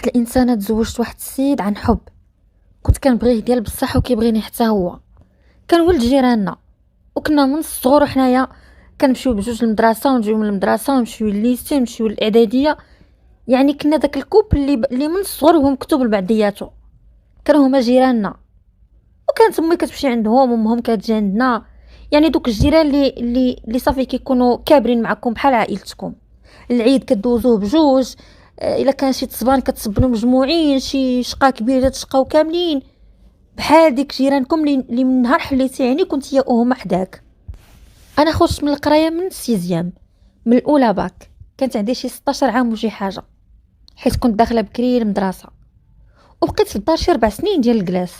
واحد الانسانه تزوجت واحد السيد عن حب. كنت كنبغيه ديال بصح وكيبغيني حتى هو. كان ولد جيراننا وكنا من الصغر حنايا كنمشيو بجوج للمدرسه ونجيو من المدرسه ونمشيو للليسي ونمشيو للاعداديه. يعني كنا داك الكوب اللي من الصغر وهو مكتوب لبعضياتو. كانوا هما جيراننا وكانت امي كتمشي عندهم وامهم كتجي عندنا. يعني دوك الجيران اللي صافي كيكونوا كابرين معكم بحال عائلتكم. العيد كدوزوه بجوج. الا كان شي تصبان كتصبنوا مجموعين، شي شقا كبيره تشقاو كاملين بحال ديك جيرانكم اللي من نهار حليتي يعني كنت يا هما حداك. انا خرجت من القرايه من السيزيام، من الاولى باك. كانت عندي شي 16 عام وشي حاجه، حيت كنت داخله بكري للمدرسه وبقيت في الدار شي 4 سنين ديال الجلاس.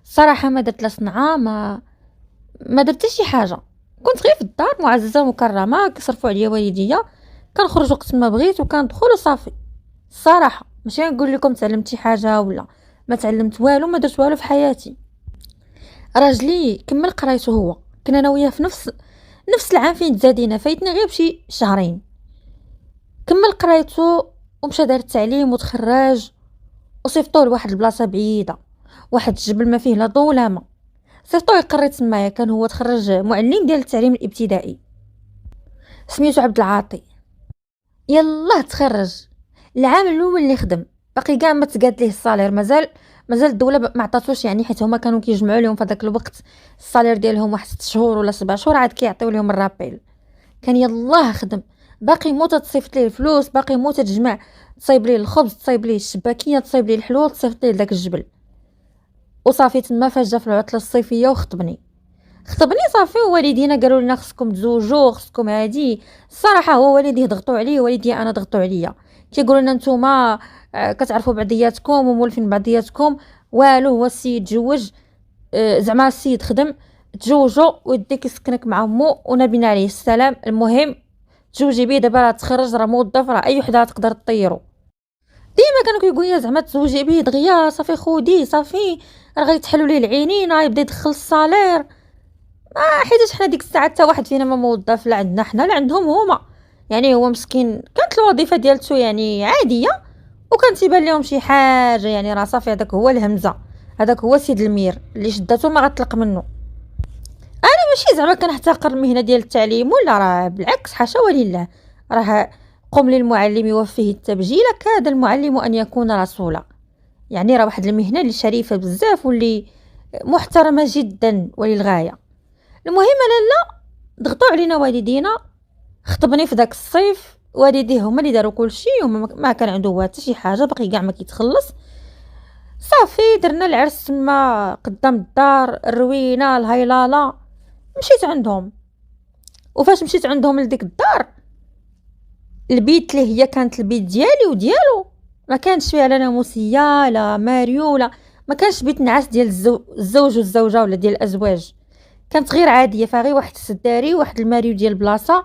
الصراحه ما درت لا صنعه ما درت شي حاجه. كنت غير في الدار معززه مكرمه، كيصرفوا عليا والديا، كنخرج وقت ما بغيت وكندخل وصافي. الصراحه ماشي نقول لكم تعلمت شي حاجه ولا ما تعلمت والو، ما درت والو في حياتي. راجلي كمل قرايته هو، كنا انا وياه في نفس العام فين تزادينا، فايتني غير بشي شهرين. كمل قرايته ومشى دار التعليم وتخرج وصيفطوه لواحد البلاصه بعيده، واحد الجبل ما فيه لا ضو لا ما. صيفطوه يقري تمايا، كان هو تخرج معلم ديال التعليم الابتدائي، سميتو عبد العاطي. يلا تخرج العام الاول اللي خدم باقي كاع ما تقاد ليه الصالير، مازال الدوله ما عطاتوش، يعني حيت هما كانوا كيجمعوا لهم في داك الوقت الصالير ديالهم واحد 6 شهور ولا 7 شهور عاد كيعطيو لهم الرابيل. كان يلاه خدم باقي موته تصيفط ليه الفلوس، باقي موته تجمع، تصايب ليه الخبز، تصايب ليه الشباكيه، تصايب ليه الحلول، تصيفط ليه لداك الجبل. وصافي تما فاش جا في العطله الصيفيه وخطبني صافي. ووالدينا قالوا لنا خصكم تزوجوا، خصكم هادي. الصراحه هو والديه ضغطوا عليه، والدي انا ضغطوا عليا، كيقولوا لنا نتوما كتعرفوا بعضياتكم ومولفين بعضياتكم. والو هو السيد تزوج، زعما السيد خدم، تزوجوا ويديك يسكنك مع امو ونبينا عليه السلام. المهم تزوجي بيه دابا، راه تخرج، راه موظف، راه اي وحده تقدر تطيرو. ديما كانوا كيقول لي زعما تزوجي بيه دغيا، صافي خوديه، صافي راه غيتحلوا ليه العينين، غيبدا يدخل الصالير. حيت حنا ديك الساعه حتى واحد فينا ما موظف، لا عندنا حنا لا عندهم هما. يعني هو مسكين كانت الوظيفه ديالته يعني عاديه، وكان تيبان لهم شي حاجه، يعني راه صافي هذاك هو الهمزه، هذاك هو سيد المير اللي شداتو ما غتطلق منه. انا ماشي زعما كنحتقر المهنه ديال التعليم ولا، راه بالعكس حاشا ولله. راه قم للمعلم وفيه التبجيل، كاد المعلم ان يكون رسولا. يعني راه واحد المهنه اللي شريفه بزاف واللي محترمه جدا وللغايه. المهم انا لا، ضغطوا علينا والدينا، خطبني في داك الصيف. والديه هما اللي داروا كل شيء، وما ما كان عنده حتى شي حاجه، باقي كاع ما كيتخلص. صافي درنا العرس تما قدام الدار، الروينه الهيلاله. مشيت عندهم، وفاش مشيت عندهم لديك الدار، البيت اللي هي كانت البيت ديالي وديالو، ما كانش فيها لا ناموسيه لا ماريو لا، ما كانش بيت نعاس ديال الزوج والزوجه ولا ديال الازواج. كانت غير عاديه، فيها غير واحد السداري، واحد الماريو ديال البلاصه،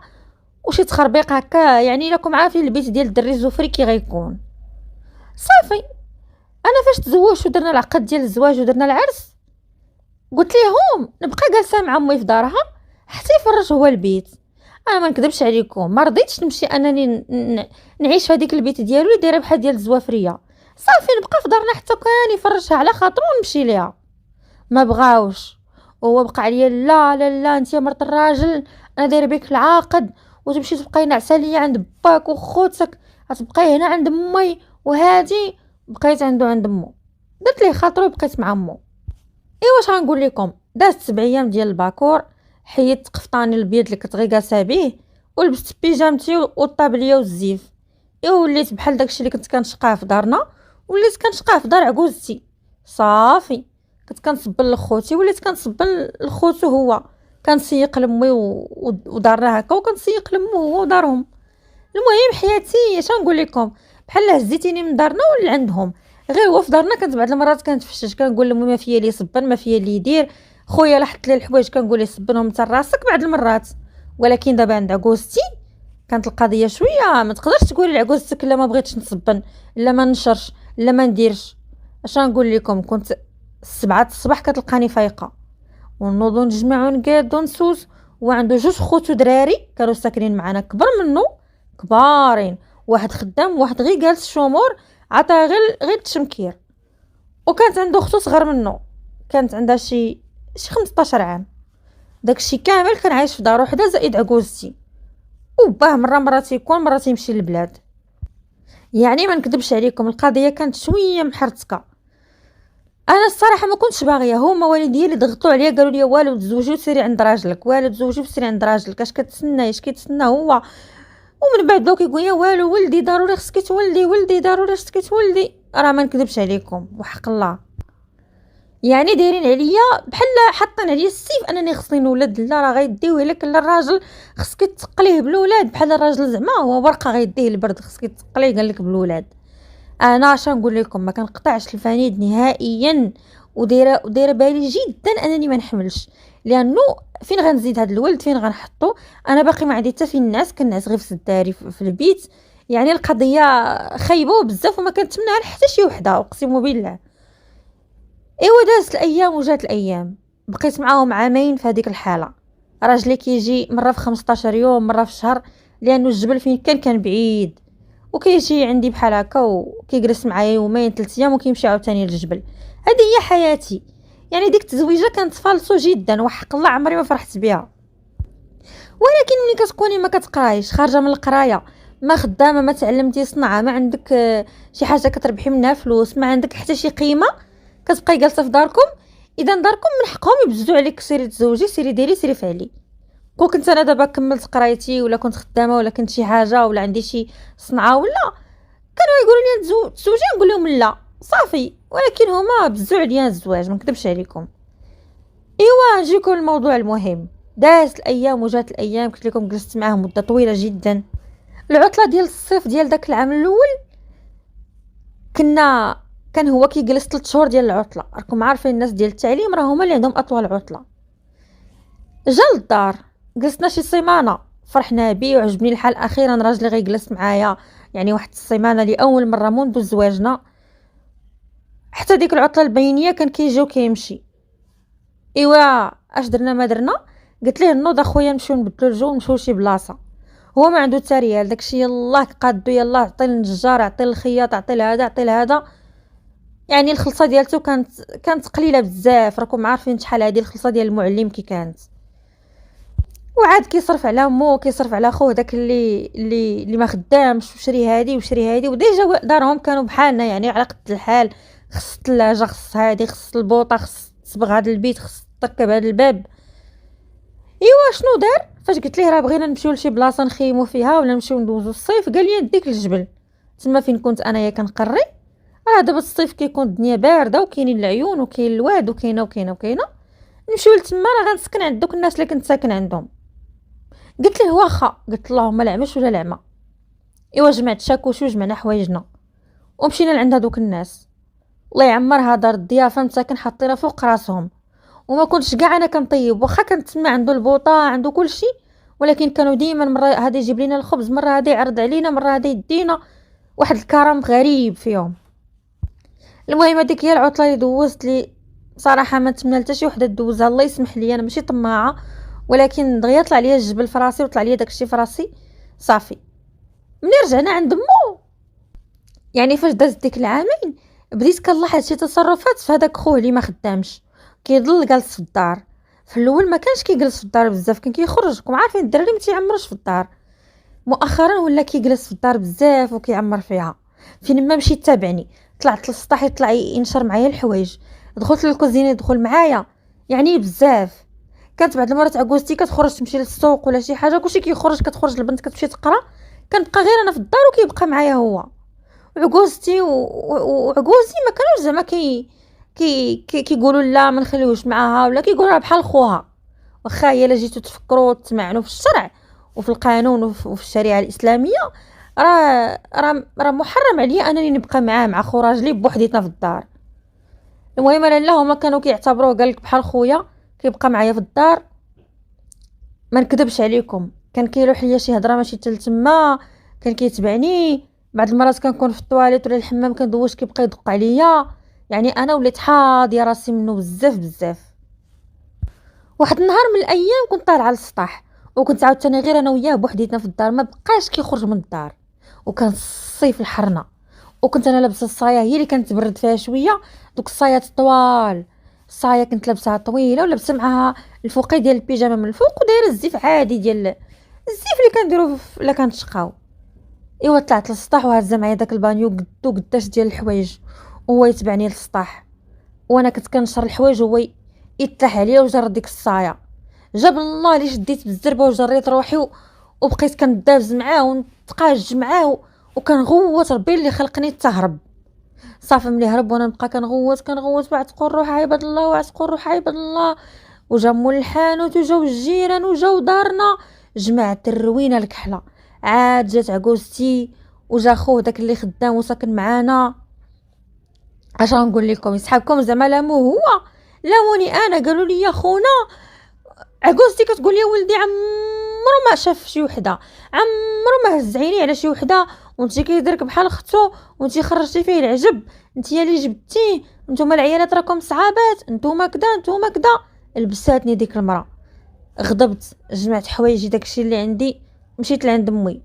وشي تخربيق هكا. يعني راكم عارفين البيت ديال الدري الزفري كي غيكون. صافي انا فاش تزوجت ودرنا العقد ديال الزواج ودرنا العرس، قلت ليهم نبقى جالسه مع امي في دارها حتى يفرج هو البيت. انا ما نكذبش عليكم، ما رضيتش نمشي انني نعيش في هذيك البيت ديالو اللي دايره بحال ديال الزوافريه. صافي نبقى في دارنا حتى كان يفرجها على خاطرو ونمشي ليها. ما بغاوش، هو بقى عليا لا لا لا، انت مرت الراجل، انا دايره بك العقد وتمشي تبقاي نعسه ليا عند باك وخوتك، غتبقاي هنا عند امي. وهادي بقيت عنده عند امو، درت ليه خاطرو بقيت مع امو. ايوا واش غنقول لكم، دازت 7 ايام ديال الباكور، حيدت قفطاني البيض اللي كنت غير جالسه به، ولبست بيجامتي والطابليه والزيف. ايوا وليت بحال داكشي اللي كنت كنشقاه في دارنا، وليت كنشقاه في دار عجوزتي. صافي كنت كنصبن لخوتي، وليت كنصبن لخوتو هو، كنسيق لامي ودارنا هكا، وكنسيق لامو هو ودارهم. المهم حياتي اش نقول لكم، بحال هزيتيني من دارنا ولا عندهم. غير هو في دارنا كنت بعض المرات كنتفشش، كنقول لامي ما فيا لي صبن، ما فيا لي يدير. خويا لاحظت لي الحوايج كنقول ليه صبنهم انت راسك بعض المرات. ولكن دابا عند عكوزتي كانت القضيه شويه، ما تقدرش تقولي لعكوزتك لا ما بغيتش نصبن، لا ما نشرش، لا ما نديرش. اش نقول لكم، كنت 7 الصباح كتلقاني فايقه ونوض نجمع ونقاد ونسوس. وعنده 2 خوتو دراري كانوا ساكنين معنا كبر منه، كبارين، واحد خدام واحد غير جالس شومور. عطاها غير التشمكير. وكانت عنده اختو صغر منه، كانت عندها شي 15 عام. داكشي كامل كان عايش في دار وحده زائد عكوزتي، وباه مره تيكون مره تيمشي للبلاد. يعني ما نكذبش عليكم، القضيه كانت شويه محرتكه. انا الصراحه ما كنتش باغيه، هما والديا اللي ضغطوا عليا قالوا لي والو تزوجي وسيري عند راجلك، والو تزوجي وسيري عند راجلك، اش كتسناي، اش كيتسنى هو. ومن بعد بداو كيقول لي والو ولدي ضروري خصك تولدي، ولدي ضروري خصك تولدي. راه ما نكذبش عليكم وحق الله، يعني دايرين عليا بحال حاطين عليا السيف انني خصني نولد. لا راه غيديوه لك الراجل، خصك تقليه بالولاد بحال الراجل زعما هو ورقه غيديه البرد، خصك تقليه قال لك بالولاد. انا اش نقول لكم، ما كنقطعش الفانيد نهائيا، ودايره بالي جدا انني ما نحملش، لانه فين غنزيد هذا الولد، فين غنحطو؟ انا باقي ما عندي حتى فين الناس، كنعس غير في سداري في البيت. يعني القضيه خايبه بزاف وما كنتمناها لحتى شي وحده، اقسم بالله. ايوا دازت الايام وجات الايام، بقيت معاهم عامين في هذيك الحاله. راجلي كيجي مره في 15 يوم، مره في شهر، لانه الجبل فين كان بعيد، وكيجي عندي بحال هكا وكيجلس معايا يومين 3 ايام وكيمشي عاوتاني للجبل. هذه هي حياتي. يعني ديك التزويجه كانت فالصو جدا، وحق الله عمري ما فرحت بها. ولكن ملي كتكوني ما كتقرايش، خارجه من القرايه، ما خدامه، ما تعلمتي صنعه، ما عندك شي حاجه كتربحي منها فلوس، ما عندك حتى شي قيمه، كتبقاي جالسه في داركم. اذا داركم من حقهم يبزوا عليك سيري تزوجي، سيري ديري، سيري فعلي. كنت انا دابا كملت قرايتي، ولا كنت خدامه، ولا كنت شي حاجه، ولا عندي شي صنعه، ولا كانوا يقولوا لي تزوجي، نقول لهم لا صافي. ولكن هما بزوا عليا الزواج، ما نكذبش عليكم. ايوا نجيكم الموضوع المهم. دازت الايام وجات الايام، قلت لكم جلست معاهم مده طويله جدا. العطله ديال الصيف ديال داك العام الاول، كان هو كيجلس 3 شهور ديال العطله. راكم عارفين الناس ديال التعليم راه هما اللي عندهم اطول عطله. جا للدار، جلسنا شي سيمانه، فرحنا بيه وعجبني الحال. اخيرا راجلي غيجلس معايا، يعني واحد السيمانه لاول مره منذ زواجنا. حتى ديك العطله البينيه كان كيجي وكيمشي. ايوا اش درنا ما درنا، قلت ليه نوض اخويا نمشيو نبدلو الجو، نمشيو لشي بلاصه. هو ما عنده حتى ريال، داكشي يلاه قادو، يلاه عطي للنجار، عطي للخياط، عطي لهذا، عطي لهذا. يعني الخلصه ديالته كانت قليله بزاف. راكم عارفين شحال هذه الخلصه ديال المعلم كي كانت. وعاد كيصرف على مو، كيصرف على خوه داك اللي ما خدامش، وشري هادي وشري هادي. وديجا دارهم كانوا بحالنا، يعني على قد الحال، خص الثلاجه، خص هادي، خص البوطه، خص تصبغ هذا البيت، خص تركب هذا الباب. ايوا شنو دار فاش قلت ليه راه بغينا نمشيو لشي بلاصه نخيمو فيها، ولا نمشيو ندوزو الصيف؟ قال لي نديك للجبل تما فين كنت انايا كنقري. راه دابا الصيف كيكون الدنيا بارده، وكاينين العيون، وكاين الواد، وكاينه وكاينه وكاينه. نمشيو لتما، راه غنسكن عند دوك الناس اللي كنت ساكن عندهم. قلت له واخا. قلت اللهم لا عمش ولا العمى. ايوا جمعت شاكوش وجمعنا حوايجنا ومشينا لعند هذوك الناس. الله يعمرها دار الضيافه، مساكن حاطينها فوق راسهم. وما كنتش كاع انا كنطيب، واخا كانت تما عنده البوطه، عنده كل شيء، ولكن كانوا ديما مره هذا يجيب لنا الخبز، مره هذا يعرض علينا، مره هذا يدينا واحد الكرم غريب فيهم. المهم هذيك هي العطله اللي دوزت لي. صراحه ما نتمنى حتى شي وحده دوزها، الله يسمح لي، انا ماشي طماعه، ولكن دغيا طلع ليا الجبل في راسي، وطلع ليا داكشي في راسي صافي. ملي رجعنا عند مو، يعني فاش دازت ديك العامين، بديت كنلاحظ شي تصرفات في هذاك خوه اللي ما خدامش. كيضل جالس في الدار. في الاول ما كانش كيجلس في الدار بزاف، كان كيخرج. راكم عارفين الدراري ما تيعمرش في الدار. مؤخرا ولا كيجلس في الدار بزاف وكيعمر فيها. فين ما مشيت تابعني، طلعت للسطح يطلع ينشر معايا الحوايج، دخلت للكوزينه يدخل معايا، يعني بزاف. كانت بعض المرات عكوزتي كتخرج تمشي للسوق ولا شي حاجه، كلشي كيخرج، كتخرج البنت كتمشي تقرا، كنبقى غير انا في الدار وكيبقى معايا هو. وعكوزتي وعكوزي ما كانوش زعما كيقولوا لا ما نخليوش معاها، ولا كيقولوا بحال خوها. واخا هي الا جيتو تفكروا تسمعنوا في الشرع وفي القانون وفي الشريعه الاسلاميه، راه محرم عليا انني نبقى معاه، مع خو راجلي بوحديتنا في الدار. المهم لا هما كانوا كيعتبروه قالك بحال خويا، كيبقى معايا في الدار. ما نكذبش عليكم، كان كيروح ليا شي هضره ماشي حتى تما، كان كيتبعني. بعض المرات كنكون في الطواليت ولا الحمام كندوش، كيبقى يدق عليا. يعني انا وليت حاضيه راسي منه بزاف بزاف. واحد النهار من الايام كنت طالعه على السطح، وكنت عاوتاني غير انا وياه بوحديتنا في الدار، ما بقاش كيخرج من الدار. وكان الصيف الحرنا، وكنت انا لابسه الصايه هي اللي كانت تبرد فيها شويه، دوك الصايات طوال. الصايه كنت لابسها طويله ولابسه معها الفوقي ديال البيجامه من الفوق، ودايره الزيف عادي ديال الزيف اللي كنديرو الا كنتشقاو. ايوا طلعت للسطح وهزه معايا داك البانيو قدو قداش ديال الحوايج، وهو يتبعني للسطح وانا كنت كنشر الحوايج وهو يتلاح عليا وجر ديك الصايه. جاب الله لي شديت بالزربه وجريت روحي وبقيت كندابز معاه ونتقاج معاه وكنغوت ربي اللي خلقني تهرب. صافي ملي هرب وانا نبقى كنغوت وعتقول روح عباد الله وعتقول روح عباد الله. وجا مول الحانوت وجاو الجيران وجاو دارنا، جمعت الروينه الكحله. عاد جات عكوزتي وجا خوه داك اللي خدام وساكن معانا. اش غنقول لكم يسحابكم زعما لامو هو لاموني انا. قالوا لي يا خونا عكوزتي كتقول لي ولدي عمرو ما شاف شي وحده، عمرو ما هز عيني على شي وحده، وانت كيديرك بحال اختو وانت خرجتي فيه العجب، انت اللي جبتيه، نتوما العيالات راكم صعابات، نتوما كدا نتوما كدا. لبساتني ديك المراه، غضبت، جمعت حوايجي داكشي اللي عندي، مشيت لعند امي.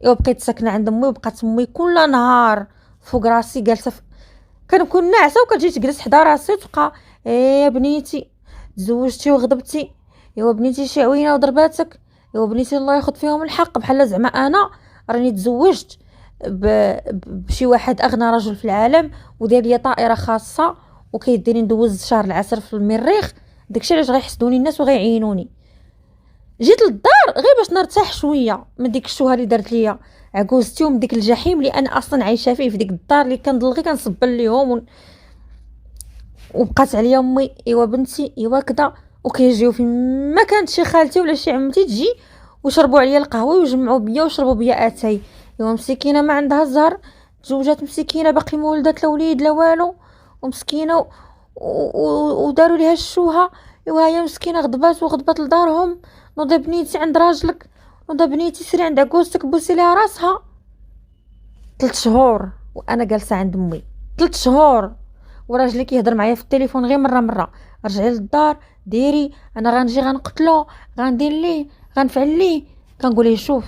ايوا بقيت ساكنه عند امي، وبقات امي كل نهار فوق راسي جالسه كنكون ناعسه وكتجي تجلس حدا راسي وتبقى يا بنيتي تزوجتي وغضبتي، ايوا بنيتي شي عوينه وضرباتك، ايوا بنيتي الله ياخذ فيهم الحق، بحال زعما انا راني تزوجت بشي واحد اغنى رجل في العالم ودار لي طائره خاصه وكيديني ندوز شهر العسل في المريخ. داكشي علاش غيحسدوني الناس وغيعينوني. جيت للدار غير باش نرتاح شويه من ديك الشوهه اللي دارت ليا عكوزتي ومن ديك الجحيم اللي انا اصلا عايشه فيه في ديك الدار اللي كنضل غير كنصبل ليهم وبقات عليا امي ايوا بنتي ايوا كدا. وكيجيو فين ما كانت شي خالتي ولا شي عمتي تجي وشربوا عليا القهوه ويجمعوا بيا وشربوا بيا اتاي. ايوا مسكينه ما عندها الزهر، تزوجات مسكينه باقي ما ولدات لا وليد لا والو، ومسكينه وداروا ليها الشوهه. ايوا هي مسكينه غضبات لدارهم. نوضي بنيتي عند راجلك، نوضي بنيتي سيري عند عكوزتك بوسي ليها راسها. 3 شهور وانا جالسه عند امي، 3 شهور وراجلي كيهضر معايا في التليفون غير مره رجعي للدار ديري انا غنجي غنقتلو غندير ليه غنفعل ليه. كنقول ليه شوف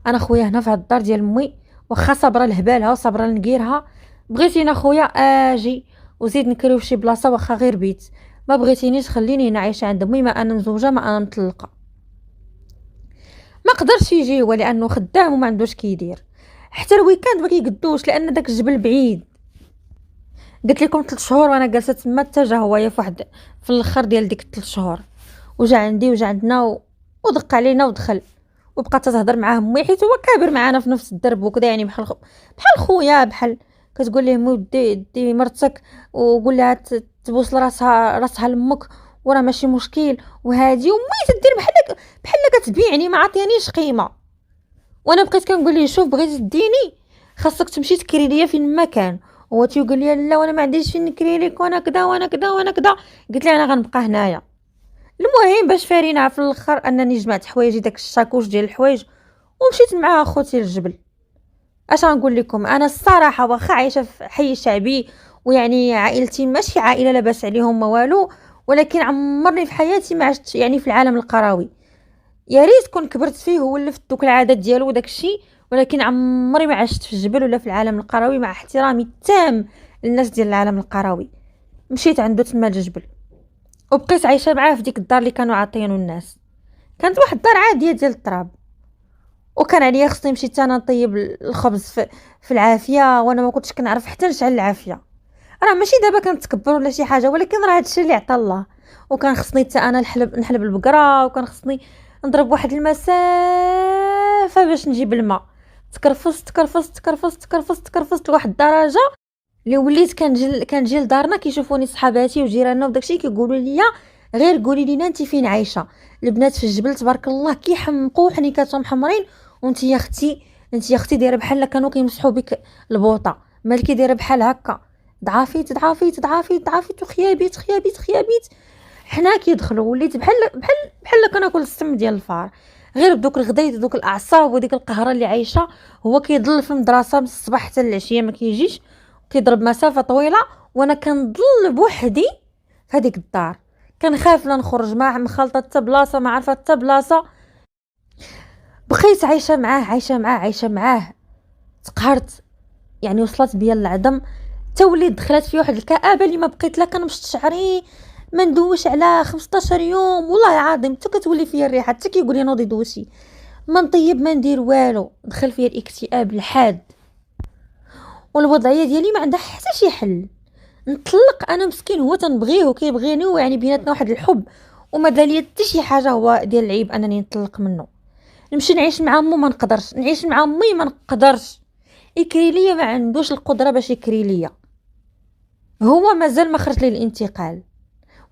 انا خويا هنا في هاد الدار ديال امي، واخا صابره لهبالها وصابره لنقيرها، بغيتينا خويا اجي وزيد نكريو في شي بلاصه واخا غير بيت، ما بغيتينيش خليني هنا عايشه عند امي، ما انا مزوجه ما انا مطلقه. ما قدرش يجي هو لانه خدام وما عندوش كيدير، حتى الويكاند ما كيقدوش لان داك الجبل بعيد. قلت لكم 3 شهور وانا جالسه تما، اتجه هو فواحد في الاخر ديال ديك 3 شهور وجا عندي وجا عندنا ودق علينا ودخل، وبقات تهضر معاه امي حيت هو كابر معانا في نفس الدرب وكذا، يعني بحال خويا، بحال كتقول ليه مودي دي مرتك وقول لها تبوس راسها لامك وراه ماشي مشكل وهادي. ومي تدير بحال كتبيعني ما عطيانيش قيمه. وانا بقيت كنقول ليه شوف بغيتي تديني خاصك تمشي تكري ليا فين ما كان. هو تيقول لي لا وانا ما عنديش فين نكري لك وانا كذا وانا كذا وانا كذا. قلت له انا غنبقى هنايا. المهم باش فارينا في الاخر انني جمعت حوايجي داك الشاكوش ديال الحوايج ومشيت مع اخوتي للجبل. اش غنقول لكم انا الصراحه واخا عايشه في حي شعبي ويعني عائلتي ماشي عائله لاباس عليهم ما والو، ولكن عمرني في حياتي ما عشت يعني في العالم القروي. يا ريت كون كبرت فيه وولفت دوك العادات ديالو وداكشي، ولكن عمري ما عشت في الجبل ولا في العالم القروي، مع احترامي التام للناس ديال العالم القروي. مشيت عنده تما الجبل وبقيت عايشه معاه في ديك الدار اللي كانوا عاطينو الناس. كانت واحد الدار عاديه ديال التراب، وكان عليا خصني نمشي حتى انا نطيب الخبز في العافيه، وانا ما كنتش كنعرف حتى نشعل العافيه. راه ماشي دابا كنتكبر ولا شي حاجه، ولكن راه هادشي اللي عطا الله. وكان خصني حتى انا نحلب البقره، وكان خصني نضرب واحد المسافه باش نجيب الماء. تكرفست لواحد الدرجه اللي وليت كنجي لدارنا كيشوفوني صحاباتي وجيراننا وداكشي كيقولوا لي غير قولي لينا انت فين عايشه. البنات في الجبل تبارك الله كيحمقوا حنيكاتهم حمرين، وانت يا اختي دايره بحال كانوا كيمسحوا بك البوطه، مالكي دايره بحال هكا ضعفيت وخيابيت. حنا كيدخلوا وليت بحال كناكل السم ديال الفار، غير بدوك الغدايد ودوك الاعصاب وديك القهره اللي عايشه. هو كيضل في المدرسه من الصباح حتى العشيه ما كيجيش، كيضرب مسافه طويله، وانا كنضل بوحدي في هذيك الدار. كنخاف لا نخرج، ما مخالطه حتى بلاصه، ما عارفه حتى بلاصه. بقيت عايشه معاه تقهرت. يعني وصلت بيا للعظم، حتى وليت دخلت فيا واحد الكآبه اللي ما بقيت لا كنمشط شعري، ما ندوش على 15 يوم والله العظيم، حتى كتولي فيا الريحه، حتى كيقول لي نوضي دوشي، ما نطيب ما ندير والو، دخل فيا الاكتئاب الحاد. والوضعيه ديالي ما عندها حتى شي حل. نطلق انا مسكين، هو تنبغيه وكيبغيني، ويعني بيناتنا واحد الحب، وما داليا حتى شي حاجه هو ديال العيب انني نطلق منه. نمشي نعيش مع امو ما نقدرش، نعيش مع امي ما نقدرش، يكري ليا ما عندوش القدره باش يكري ليا، هو مازال ما خرج لي الانتقال.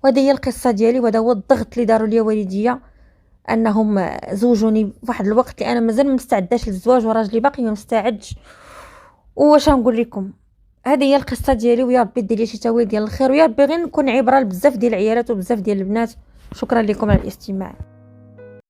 وهذه هي القصه ديالي، وهذا هو الضغط اللي داروا لي والديا انهم زوجوني في واحد الوقت اللي انا مازال ما مستعداش للزواج، وراجلي باقي ما مستعدش. واش نقول لكم، هذه هي القصه ديالي، ويا ربي دير لي شي تاويل ديال الخير، ويا ربي غير نكون عبره لبزاف ديال العيالات وبزاف ديال البنات. شكرا لكم على الاستماع.